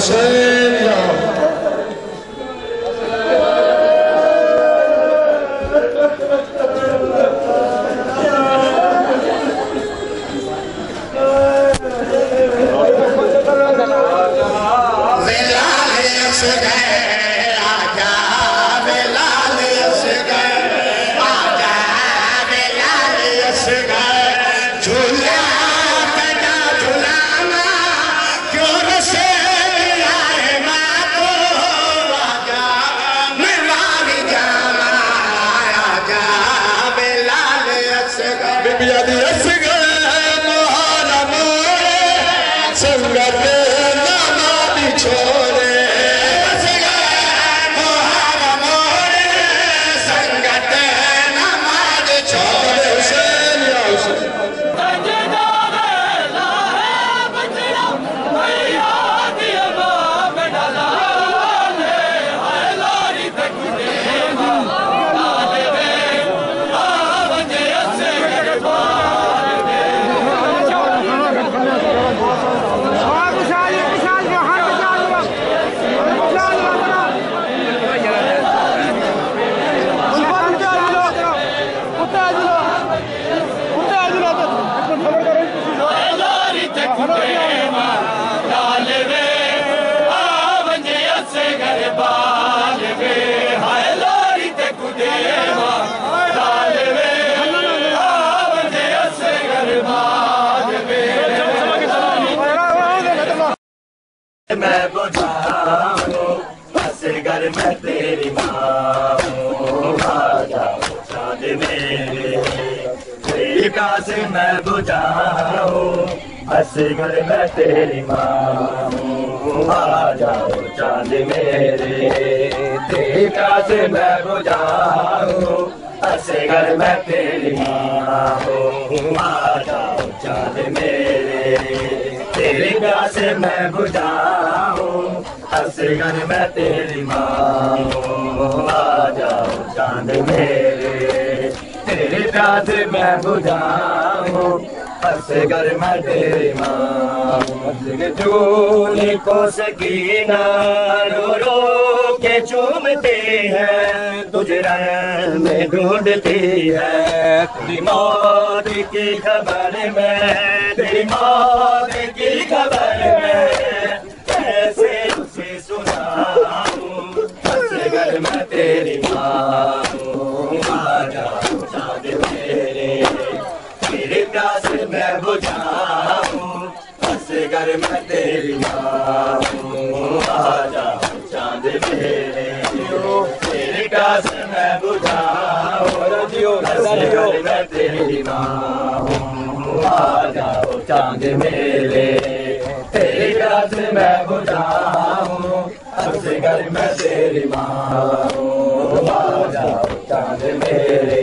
हुसैन या मैं बुझाऊं असगर मैं तेरी माँ हूँ आ जाओ चाँद मेरे तेरी प्यास मैं बुझाऊं असगर मैं तेरी माँ हूँ आ जाओ चाँद मेरे तेरी प्यास मैं बुझाऊं असगर मैं तेरी माँ हूँ आ जाओ चाँद मेरे तेरी प्यास मैं बुझाऊं असगर मैं तेरी माँ हूँ आ जाओ चाँद मेरे तेरी प्यास मैं बुझाऊं असगर मैं तेरी माँ झूले को सकीना रो रो के चूमते हैं तुझे रंग में ढूंढती है तेरी मौत की खबर में तेरी मौत की खबर में कैसे उसे सुनाऊं असगर मैं तेरी माँ हूँ आ जाओ चाँद मेरे तेरी प्यास मैं बुझाऊं असगर मैं तेरी माँ हूँ आ जाओ चाँद मेरे तेरी प्यास मैं बुझाऊं असगर मैं तेरी माँ हूँ आ जाओ चाँद मेरे तेरी प्यास मैं बुझाऊं असगर मैं तेरी माँ हूँ आ जाओ चाँद मेरे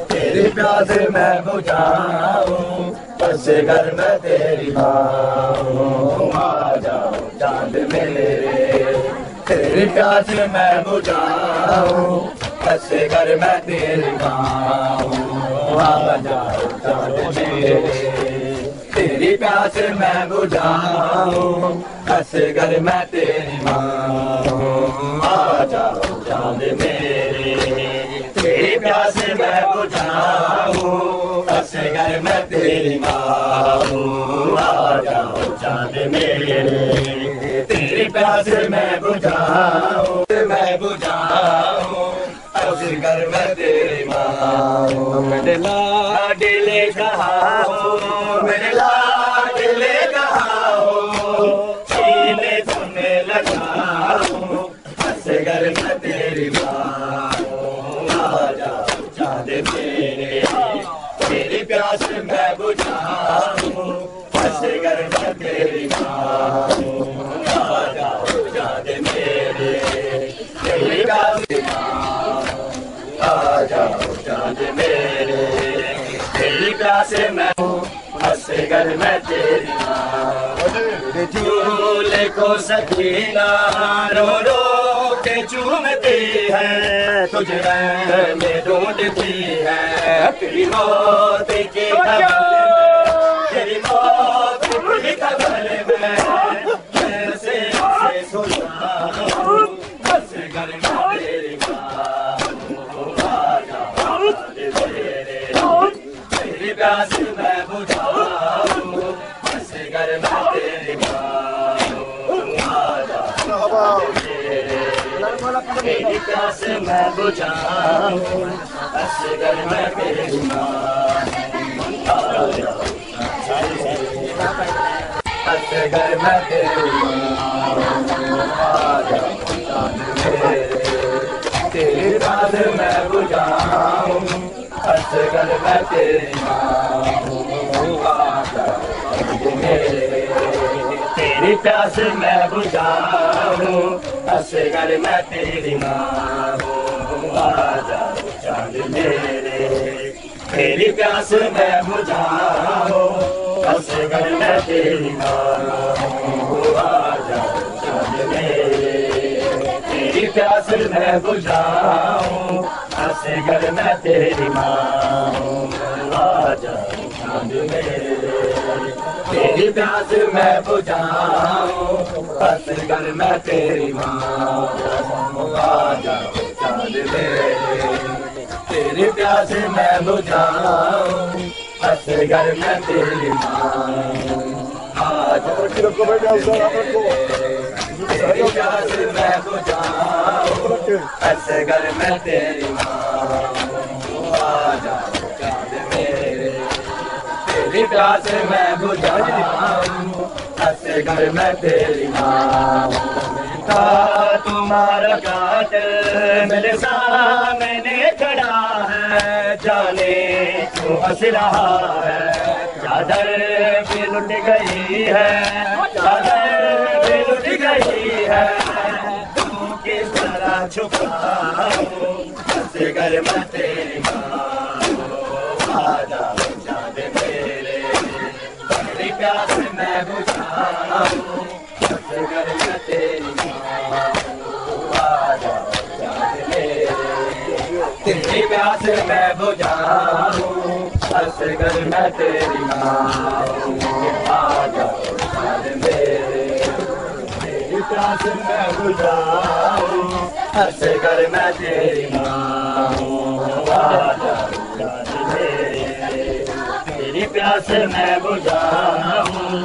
तेरी प्यास मैं बुझाऊं असगर मैं तेरी माँ हूँ आ जाओ चाँद मेरे तेरी प्यास मैं बुझाऊं असगर मैं तेरी माँ हूँ आ जाओ चाँद मेरे तेरी प्यास मैं बुझाऊं असगर मैं तेरी माँ हूँ आ जाओ चाँद मेरे तेरी प्यास मैं बुझाऊं असगर मैं तेरी माँ हूँ आ जाओ चाँद मेरे तेरी प्यास मैं बुझाऊं असगर मैं तेरी माँ हूँ मेरे लाडले कहाँ हो मेरे लाडले कहाँ हो सीने सुनने लगा हूँ असगर मैं तेरी माँ हूँ आ जाओ चाँद मेरे तेरी प्यास मैं बुझाऊं असगर मैं तेरी माँ हूँ आ जाओ चाँद मेरे तेरी प्यास आ जाओ चाँद मेरे तेरी प्यास मैं हूँ असगर मैं तेरी माँ झूले को सकीना रो रो के चूमती है तुझे रंग में ढूंढती है तेरी मौत की खबर तेरी मौत की खबर में कैसे प्यास मैं बुझाऊं असगर मैं तेरी मांगूं आजा तेरी प्यास मैं बुझाऊं असगर मैं तेरी मांगूं आजा असगर मैं तेरी मांगूं आजा तेरी प्यास मैं बुझाऊं असगर मैं तेरी मांगूं आजा तेरी प्यास मैं बुझाऊं असगर मैं तेरी मांगूं आजा चांद मेरे तेरी प्यास मैं बुझाऊं असगर मैं तेरी मांगूं आजा चांद मेरे तेरी प्यास मैं बुझाऊं असगर मैं तेरी मांगूं आजा चांद मेरे तेरी प्यास मैं बुझाऊं असगर मैं तेरी मांगूं आजा चांद मेरे तेरी प्यास मैं बुझाऊं असगर मैं तेरी मांगूं आजा तेरी प्यास मैं बुझाऊं असगर मैं तेरी मांगूं आजा चांद मेरे तेरी प्यास मैं बुझाऊं असगर मैं तेरी मांगूं तुम्हारा कातिल मेरे सामने खड़ा है जाने क्यों हंस रहा है चादर भी लुट गई है चादर भी लुट गई है तू किस तरह छुपाऊं असगर मैं तेरी मांगूं आजा चांद मेरे तेरी प्यास मैं बुझाऊं असगर मैं तेरी मांगूं आजा चांद मेरे तेरी प्यास मैं बुझाऊं असगर मैं तेरी मांगूं आजा चांद मेरे तेरी प्यास मैं बुझाऊं असगर मैं तेरी मांगूं आजा चांद मेरे तेरी प्यास मैं बुझाऊं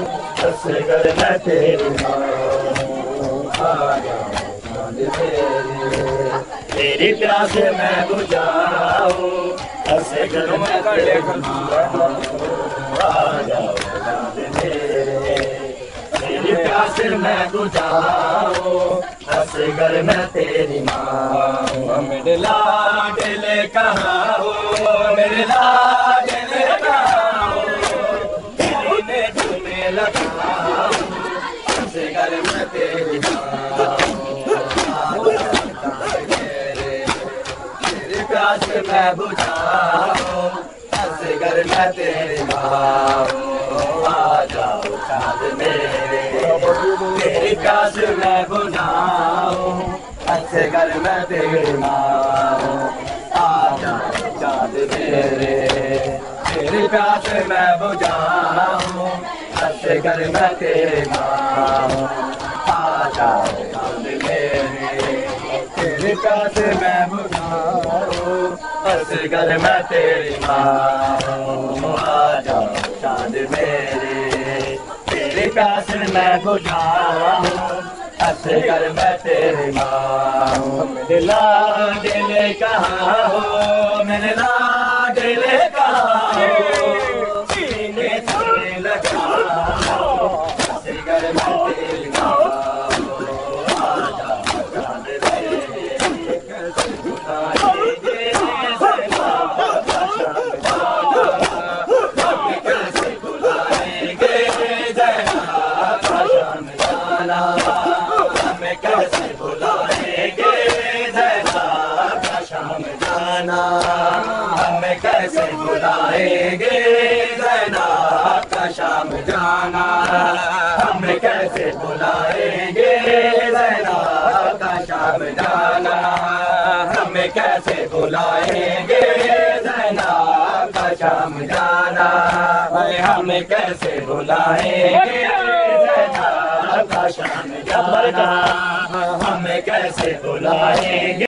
असगर मैं तेरी मांगूं आजा चांद मेरे तेरी प्यास मैं बुझाऊं असगर मैं तेरी मांगूं आजा चांद मेरे तेरी प्यास मैं बुझाऊं असगर मैं तेरी मांगूं मेरे लाडले कहाँ हो मेरे लाडले कहाँ हो तेरे तुम्हें लगाऊं असगर मैं तेरी मांगूं तेरी प्यास मैं बुझाऊं असगर मैं तेरी मांगूं आजा चांद मेरे तेरी प्यास मैं बुझाऊं असगर मैं तेरी मांगूं आजा चांद मेरे तेरी प्यास मैं बुझाऊं असगर मैं तेरी मांगूं आजा चांद मेरे तेरी प्यास मैं बुझाऊं असगर मैं तेरी मांगूं आजा चांद मेरे तेरी प्यास मैं बुझाऊं असगर मैं तेरी मांगूं मेरे लाडले कहाँ हो मेरे लाडले कहाँ हो सीने से लगाऊं असगर मैं तेरी मांगूं आजा चांद मेरे कैसे बुलाएंगे कैसे बुलाएंगे जैनाब का शाम जाना हमें कैसे बुलाएंगे जैनाब का शाम जाना हमें कैसे बुलाएंगे जैनाब का शाम जाना हमें कैसे बुलाएंगे जैनाब का शाम जाना हमें कैसे बुलाएंगे जैनाब का शाम जाना हमें कैसे बुलाएंगे जैनाब का शाम जाना हमें कैसे बुलाएंगे।